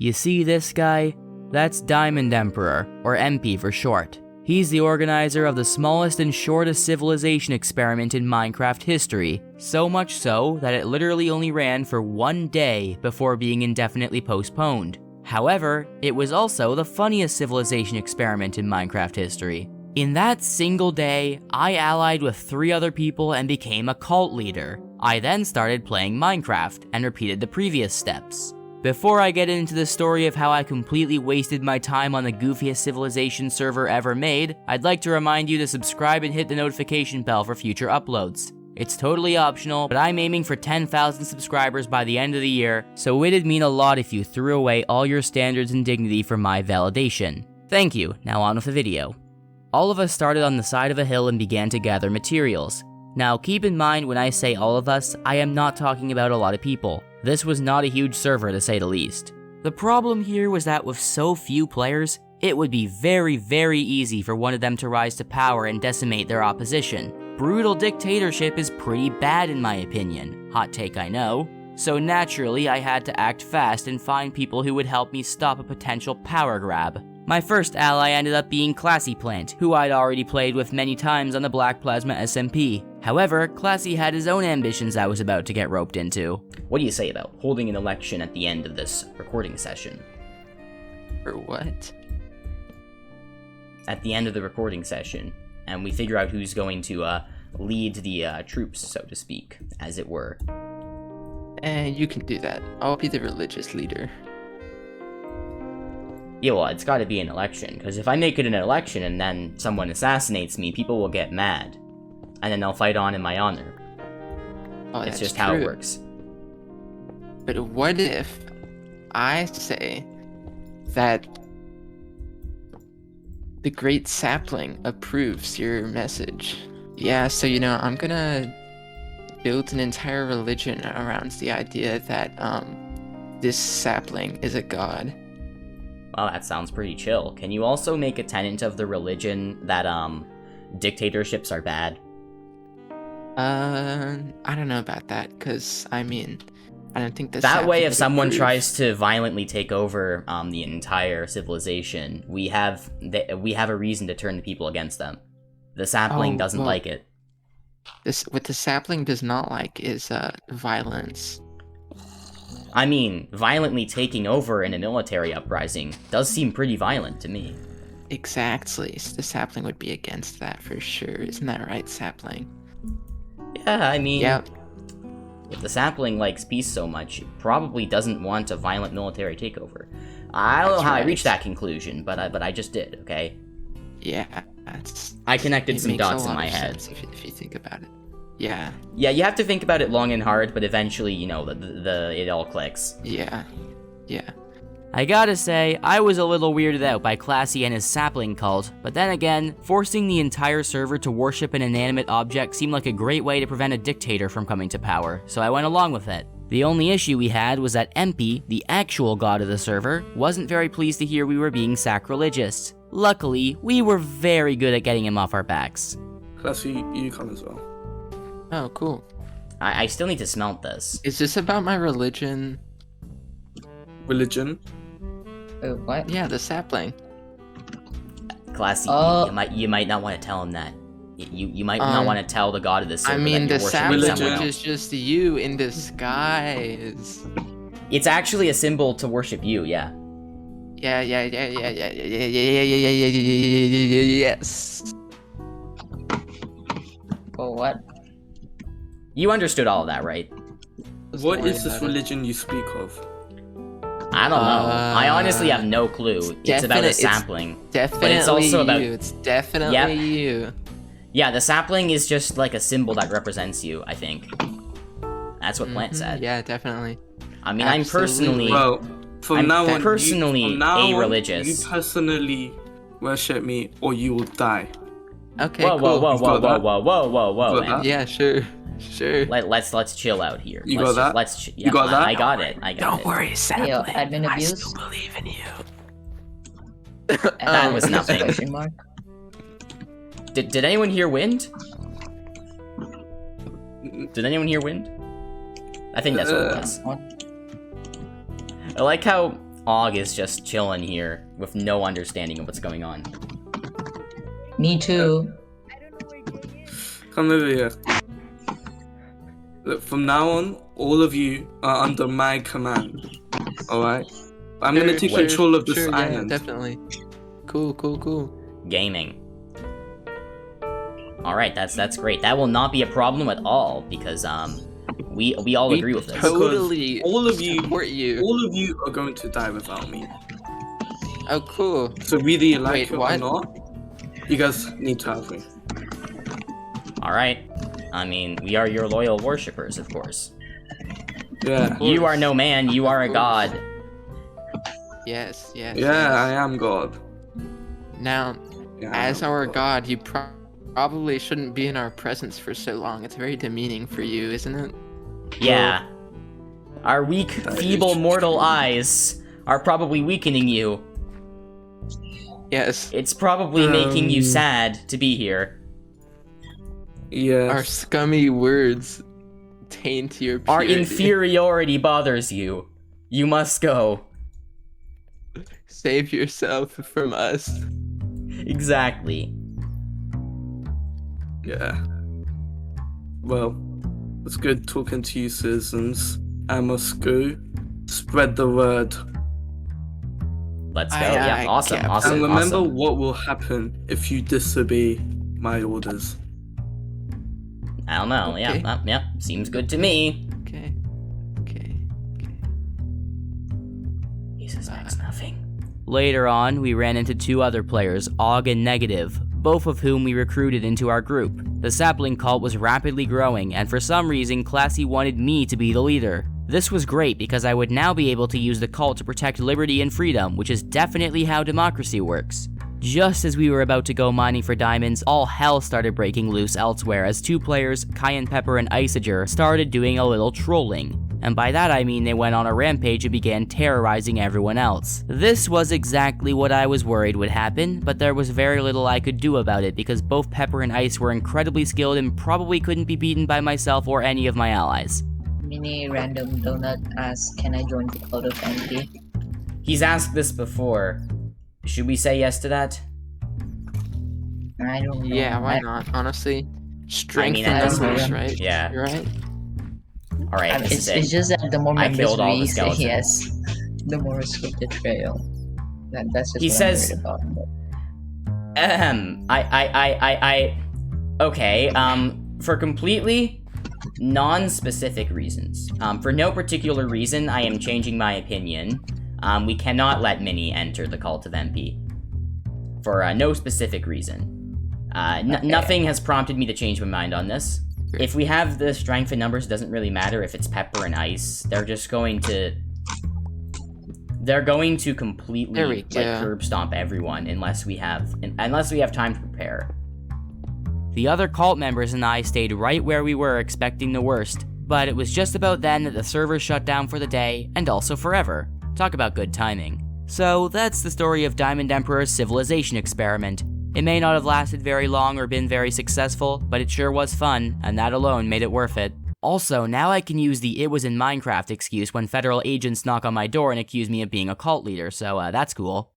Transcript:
You see this guy? That's Diamond Emperor, or MP for short. He's the organizer of the smallest and shortest civilization experiment in Minecraft history, so much so that it literally only ran for 1 day before being indefinitely postponed. However, it was also the funniest civilization experiment in Minecraft history. In that single day, I allied with 3 other people and became a cult leader. I then started playing Minecraft and repeated the previous steps. Before I get into the story of how I completely wasted my time on the goofiest civilization server ever made, I'd like to remind you to subscribe and hit the notification bell for future uploads. It's totally optional, but I'm aiming for 10,000 subscribers by the end of the year, so it'd mean a lot if you threw away all your standards and dignity for my validation. Thank you, now on with the video. All of us started on the side of a hill and began to gather materials. Now keep in mind when I say all of us, I am not talking about a lot of people. This was not a huge server to say the least. The problem here was that with so few players, it would be very, very easy for one of them to rise to power and decimate their opposition. Brutal dictatorship is pretty bad in my opinion. Hot take, I know. So naturally, I had to act fast and find people who would help me stop a potential power grab. My first ally ended up being Classy Plant, who I'd already played with many times on the Black Plasma SMP. However, Classy had his own ambitions I was about to get roped into. What do you say about holding an election at the end of this recording session? For what? At the end of the recording session, and we figure out who's going to lead the troops, so to speak, as it were. You can do that. I'll be the religious leader. Yeah, well, it's gotta be an election, because if I make it an election and then someone assassinates me, people will get mad. And then they'll fight on in my honor. Oh, it's that's just true. how it works. But what if I say that the Great Sapling approves your message? Yeah, so I'm gonna build an entire religion around the idea that this sapling is a god. Well, that sounds pretty chill. Can you also make a tenet of the religion that dictatorships are bad? I don't know about that, because I don't think that way if someone tries to violently take over the entire civilization, we have a reason to turn the people against them. The sapling doesn't like it. What the sapling does not like is violence. I mean, violently taking over in a military uprising does seem pretty violent to me. Exactly. So the sapling would be against that for sure. Isn't that right, sapling? Yeah, I mean, yep. If the sapling likes peace so much, it probably doesn't want a violent military takeover. I don't know how I reached that conclusion, but I just did, okay? Yeah, I connected some dots in my head. If you think about it. Yeah. Yeah, you have to think about it long and hard, but eventually, it all clicks. Yeah. I gotta say, I was a little weirded out by Classy and his sapling cult, but then again, forcing the entire server to worship an inanimate object seemed like a great way to prevent a dictator from coming to power, so I went along with it. The only issue we had was that MP, the actual god of the server, wasn't very pleased to hear we were being sacrilegious. Luckily, we were very good at getting him off our backs. Classy, you come as well. Oh, cool. I still need to smelt this. Is this about my religion? Religion? Oh, what? Yeah, the sapling. Classy, you might not want to tell him that. You might not want to tell the god of the server that you're the worshiping someone sapling else. is just you in disguise. It's actually a symbol to worship you, yeah. Yes. Oh, what? You understood all of that, right? What is this religion you speak of? I don't know. I honestly have no clue. It's about a sapling. Definitely but it's also about you. It's definitely you. Yeah, the sapling is just like a symbol that represents you, I think. That's what Plant said. Yeah, definitely. I mean, I'm personally... Well, from now on, a religious. You personally worship me or you will die. Okay, whoa, cool. Whoa. Yeah, sure. Let's chill out here. You got that? You got that? I got it. Don't worry, sapling. Yo, admin abuse? I still believe in you. That was nothing. Did anyone hear wind? Did anyone hear wind? I think that's what it was. I like how Og is just chilling here with no understanding of what's going on. Me too. Come over here. Look, from now on, all of you are under my command. Alright? I'm gonna take control of this island. Yeah, definitely. Cool. Gaming. Alright, that's great. That will not be a problem at all, because, we all agree with this. Totally all of you support you. All of you are going to die without me. Oh, cool. So whether you like Wait, it what? or not, you guys need to have me. Alright. I mean, we are your loyal worshippers, of course. Yeah. You are no man, you are a Of course. god. Yes. Yeah, I am God. Now, Yeah, I as am our god, you probably shouldn't be in our presence for so long. It's very demeaning for you, isn't it? Yeah. Our weak, That feeble is mortal true. eyes are probably weakening you. Yes. It's probably making you Um, sad to be here. Yes. Our scummy words taint your Our purity. inferiority bothers you. You must go. Save yourself from us. Exactly. Yeah. Well, it's good talking to you, citizens. I must go. Spread the word. Let's go. Aye, Yeah, aye, awesome, Captain. awesome, And remember awesome. what will happen if you disobey my orders. I don't know. Okay. Yeah, seems good to me. Okay. He suspects nothing. Later on, we ran into two other players, Og and Negative, both of whom we recruited into our group. The sapling cult was rapidly growing, and for some reason, Classy wanted me to be the leader. This was great because I would now be able to use the cult to protect liberty and freedom, which is definitely how democracy works. Just as we were about to go mining for diamonds, all hell started breaking loose elsewhere as two players, Cayenne Pepper and Isager, started doing a little trolling. And by that I mean they went on a rampage and began terrorizing everyone else. This was exactly what I was worried would happen, but there was very little I could do about it because both Pepper and Ice were incredibly skilled and probably couldn't be beaten by myself or any of my allies. Mini random donut asks, can I join the cult of MP? He's asked this before. Should we say yes to that? I don't know. Yeah, why not? Honestly, strength in at this numbers, point, right? yeah. You're right. Alright, this is It's it. just that the more I members killed all the we say skeletons. yes, the more risk of betrayal. That's just He what says- I'm worried about. Okay, for completely non-specific reasons. For no particular reason, I am changing my opinion. We cannot let Minnie enter the cult of MP. For no specific reason. Nothing has prompted me to change my mind on this. If we have the strength in numbers, it doesn't really matter if it's Pepper and Ice. They're just going to... They're going to completely, There we like, go. curb stomp everyone unless we have time to prepare. The other cult members and I stayed right where we were, expecting the worst. But it was just about then that the server shut down for the day, and also forever. Talk about good timing. So that's the story of Diamond Emperor's civilization experiment. It may not have lasted very long or been very successful, but it sure was fun, and that alone made it worth it. Also, now I can use the "it was in Minecraft" excuse when federal agents knock on my door and accuse me of being a cult leader, so that's cool.